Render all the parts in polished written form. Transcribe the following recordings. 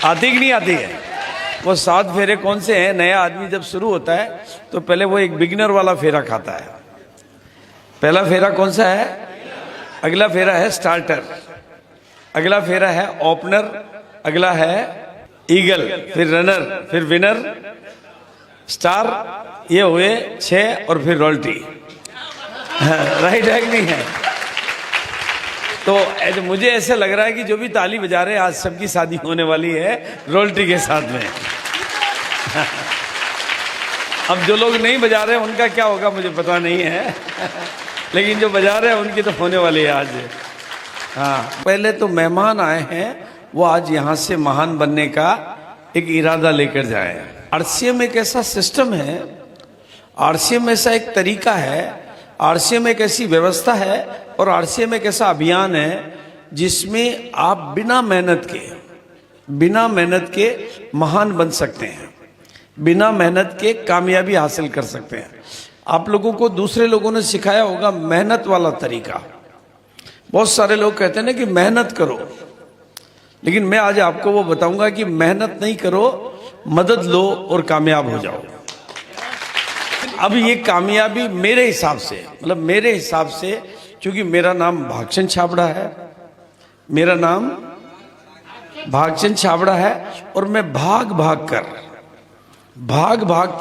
आती कि नहीं आती है? वो 7 फेरे कौन से हैं? नया आदमी जब शुरू होता है तो पहले वो एक बिगिनर वाला फेरा खाता है। पहला फेरा कौन सा है? अगला फेरा है स्टार्टर, अगला फेरा है ओपनर, अगला है ईगल, फिर रनर, फिर विनर, स्टार, ये हुए 6 और फिर रॉयल्टी। राइट है कि नहीं है? तो मुझे ऐसे लग रहा है कि जो भी ताली बजा रहे हैं आज सबकी शादी होने वाली है रॉयल्टी के साथ में। अब जो लोग नहीं बजा रहे हैं उनका क्या होगा मुझे पता नहीं है, लेकिन जो बजा रहे हैं उनकी तो होने वाली है आज। हाँ, पहले तो मेहमान आए हैं, वो आज यहाँ से महान बनने का एक इरादा लेकर जाए। आरसीएम एक ऐसा सिस्टम है, आरसीएम ऐसा एक तरीका है, आरसीएम एक ऐसी व्यवस्था है और आरसीएम एक ऐसा अभियान है जिसमें आप बिना मेहनत के महान बन सकते हैं, बिना मेहनत के कामयाबी हासिल कर सकते हैं। आप लोगों को दूसरे लोगों ने सिखाया होगा मेहनत वाला तरीका। बहुत सारे लोग कहते हैं ना कि मेहनत करो, लेकिन मैं आज आपको वो बताऊंगा कि मेहनत नहीं करो, मदद लो और कामयाब हो जाओ। अब ये कामयाबी मेरे हिसाब से, मतलब मेरे हिसाब से, क्योंकि मेरा नाम भागचंद छाबड़ा है, मेरा नाम भागचंद छाबड़ा है और मैं भाग भाग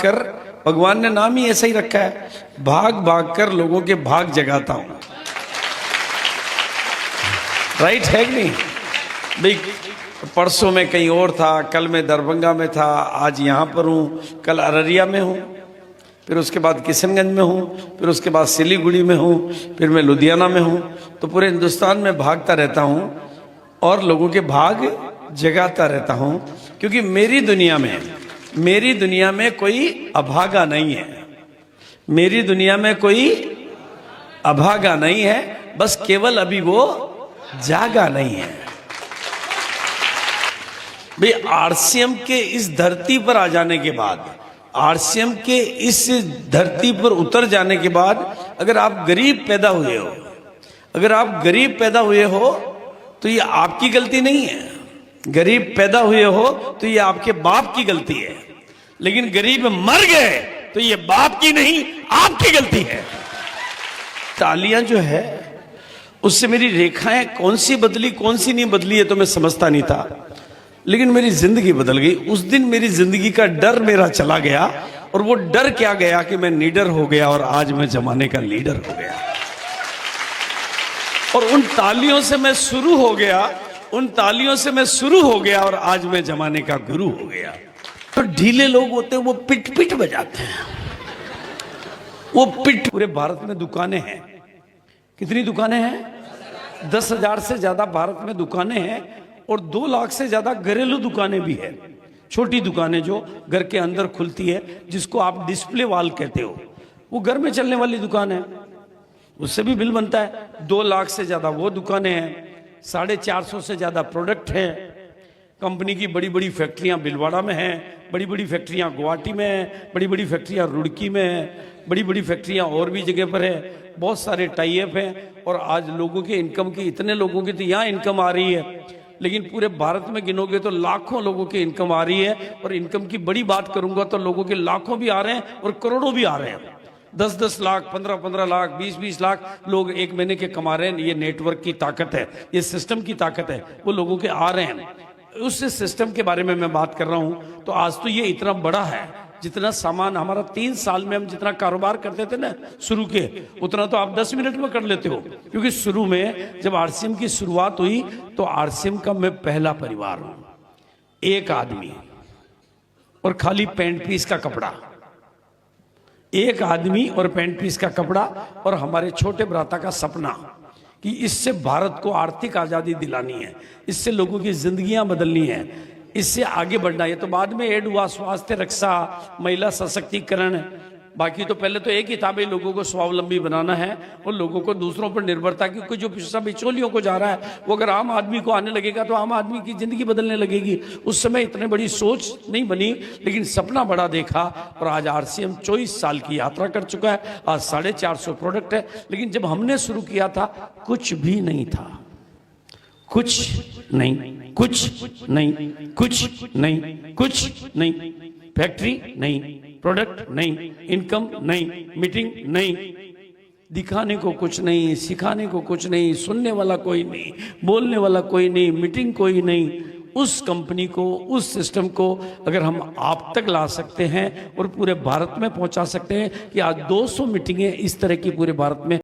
कर भगवान ने नाम ही ऐसा ही रखा है, भाग कर लोगों के भाग जगाता हूं। राइट है कि नहीं भाई? परसों में कहीं और था, कल मैं दरभंगा में था, आज यहाँ पर हूँ, कल अररिया में हूँ, फिर उसके बाद किशनगंज में हूँ, फिर उसके बाद सिलीगुड़ी में हूँ, फिर मैं लुधियाना में हूँ। तो पूरे हिंदुस्तान में भागता रहता हूँ और लोगों के भाग जगाता रहता हूँ, क्योंकि मेरी दुनिया में कोई अभागा नहीं है, मेरी दुनिया में कोई अभागा नहीं है, बस केवल अभी वो जागा नहीं है। भाई आरसीएम के इस धरती पर आ जाने के बाद, आरसीएम के इस धरती पर उतर जाने के बाद, अगर आप गरीब पैदा हुए हो तो ये आपकी गलती नहीं है। गरीब पैदा हुए हो तो ये आपके बाप की गलती है, लेकिन गरीब मर गए तो ये बाप की नहीं आपकी गलती है। तालियां जो है उससे मेरी रेखाएं कौन सी बदली कौन सी नहीं बदली है तो मैं समझता नहीं था, लेकिन मेरी जिंदगी बदल गई। उस दिन मेरी जिंदगी का डर मेरा चला गया, और वो डर क्या गया कि मैं नीडर हो गया और आज मैं जमाने का लीडर हो गया। और उन तालियों से मैं शुरू हो गया और आज मैं जमाने का गुरु हो गया। तो ढीले लोग होते हैं वो पिट बजाते हैं, वो पिट। पूरे भारत में दुकानें हैं, कितनी दुकानें हैं? 10,000 से ज्यादा भारत में दुकानें हैं, और 2 लाख से ज्यादा घरेलू दुकानें भी है, छोटी दुकानें जो घर के अंदर खुलती है, जिसको आप डिस्प्ले वॉल कहते हो, वो घर में चलने वाली दुकान है, उससे भी बिल बनता है। 2 लाख से ज्यादा वो दुकानें हैं, 450 से ज्यादा प्रोडक्ट हैं। कंपनी की बड़ी बड़ी फैक्ट्रियां भिलवाड़ा में हैं, बड़ी बड़ी फैक्ट्रियां गुवाहाटी में हैं, बड़ी बड़ी फैक्ट्रियां रुड़की में हैं, बड़ी बड़ी फैक्ट्रियां और भी जगह पर है। बहुत सारे टाई अप हैं, और आज लोगों के इनकम की, इतने लोगों की तो यहाँ इनकम आ रही है, लेकिन पूरे भारत में गिनोगे तो लाखों लोगों की इनकम आ रही है। और इनकम की बड़ी बात करूंगा तो लोगों के लाखों भी आ रहे हैं और करोड़ों भी आ रहे हैं। 10-10 लाख, 15-15 लाख, 20-20 लाख लोग एक महीने के कमा रहे हैं। ये नेटवर्क की ताकत है, ये सिस्टम की ताकत है, वो लोगों के आ रहे हैं। उस सिस्टम के बारे में मैं बात कर रहा हूं। तो आज तो ये इतना बड़ा है, जितना सामान हमारा 3 साल में हम जितना कारोबार करते थे ना शुरू के, उतना तो आप 10 मिनट में कर लेते हो। क्योंकि शुरू में जब आरसीएम की शुरुआत हुई तो आरसीएम का मैं पहला परिवार हूं, एक आदमी और खाली पैंट पीस का कपड़ा, एक आदमी और पैंट पीस का कपड़ा, और हमारे छोटे भ्राता का सपना कि इससे भारत को आर्थिक आजादी दिलानी है, इससे लोगों की जिंदगियां बदलनी है, इससे आगे बढ़ना है। तो बाद में ऐड हुआ स्वास्थ्य रक्षा, महिला सशक्तिकरण। बाकी तो पहले तो एक ही था, भाई लोगों को स्वावलंबी बनाना है और लोगों को दूसरों पर निर्भरता, क्योंकि जो सब बिचौलियों को जा रहा है वो अगर आम आदमी को आने लगेगा तो आम आदमी की जिंदगी बदलने लगेगी। उस समय इतने बड़ी सोच नहीं बनी, लेकिन सपना बड़ा देखा, और आज आरसीएम 24 साल की यात्रा कर चुका है। आज 450 प्रोडक्ट है, लेकिन जब हमने शुरू किया था कुछ भी नहीं था, कुछ नहीं, कुछ नहीं, कुछ नहीं, कुछ नहीं, फैक्ट्री नहीं, प्रोडक्ट नहीं, इनकम नहीं, मीटिंग नहीं, दिखाने को कुछ नहीं, सिखाने को कुछ नहीं, सुनने वाला कोई नहीं, बोलने वाला कोई नहीं, मीटिंग कोई नहीं। उस कंपनी को, उस सिस्टम को अगर हम आप तक ला सकते हैं और पूरे भारत में पहुंचा सकते हैं कि आज 200 मीटिंगें इस तरह की पूरे भारत में